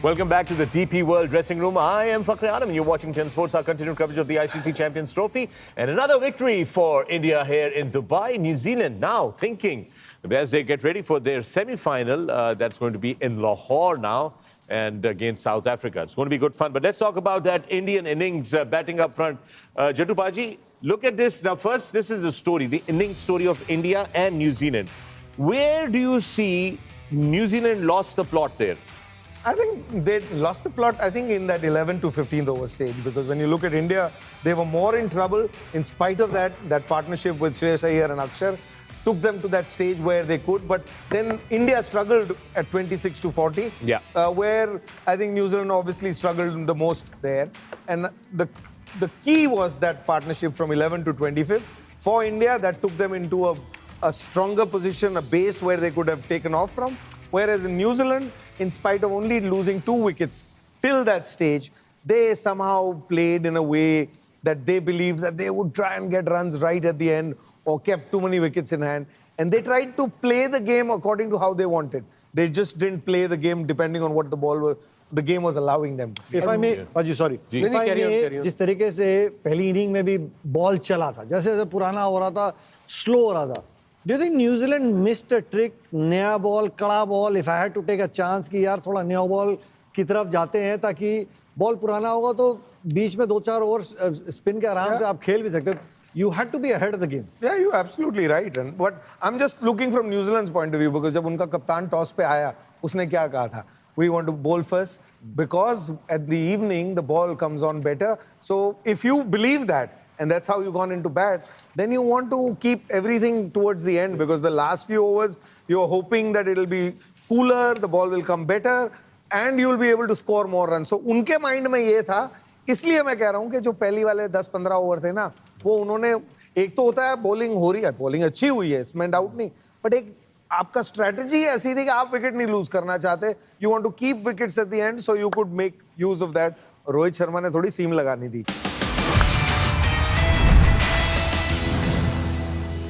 Welcome back to the DP World Dressing Room. I am Fakhri Anam and you're watching 10 Sports, our continued coverage of the ICC Champions Trophy. And another victory for India here in Dubai. New Zealand now thinking as they get ready for their semi-final. That's going to be in Lahore now and against South Africa. It's going to be good fun. But let's talk about that Indian innings batting up front. Jatu Paji, look at this. Now, first, this is the story, the innings story of India and New Zealand. Where do you see New Zealand lost the plot there? I think they lost the plot, I think, in that 11 to 15th over stage. Because when you look at India, they were more in trouble. In spite of that partnership with Shreyas Iyer and Akshar took them to that stage where they could. But then India struggled at 26 to 40. Yeah. Where I think New Zealand obviously struggled the most there. And the key was that partnership from 11 to 25th. For India, that took them into a stronger position, a base where they could have taken off from. Whereas in New Zealand, in spite of only losing 2 wickets till that stage, they somehow played in a way that they believed that they would try and get runs right at the end or kept too many wickets in hand. And they tried to play the game according to how they wanted. They just didn't play the game depending on what the game was allowing them. If I may, sorry. If I may, जिस तरीके से पहली inning में भी ball चला था, जैसे जैसे पुराना हो रहा था, स्लो हो रहा था. Do you think New Zealand missed a trick? नया बॉल, कड़ा ball. If I had to take a chance कि यार थोड़ा नया बॉल की तरफ जाते हैं ताकि बॉल पुराना होगा तो बीच में 2-4 ओवर स्पिन के आराम से आप खेल भी सकते हो. You had to be ahead of the game. Yeah, you're absolutely right. And but I'm just looking from New Zealand's point of view because जब उनका कप्तान टॉस पे आया, उसने क्या कहा था? We want to bowl first because at the evening the ball comes on better. So if you believe that, and that's how you've gone into bat, then you want to keep everything towards the end because the last few overs, you're hoping that it'll be cooler, the ball will come better, and you'll be able to score more runs. So उनके mind में ये था, इसलिए मैं कह रहा हूँ कि जो पहली वाले 10-15 ओवर थे ना, वो उन्होंने एक तो होता है बॉलिंग हो रही है, बॉलिंग अच्छी हुई है, इसमें डाउट नहीं, बट एक आपका स्ट्रेटजी ऐसी थी कि आप विकेट नहीं लूज करना चाहते. You want to keep wickets at the end so you could make use of that. Rohit Sharma ने थोड़ी सीम लगानी थी.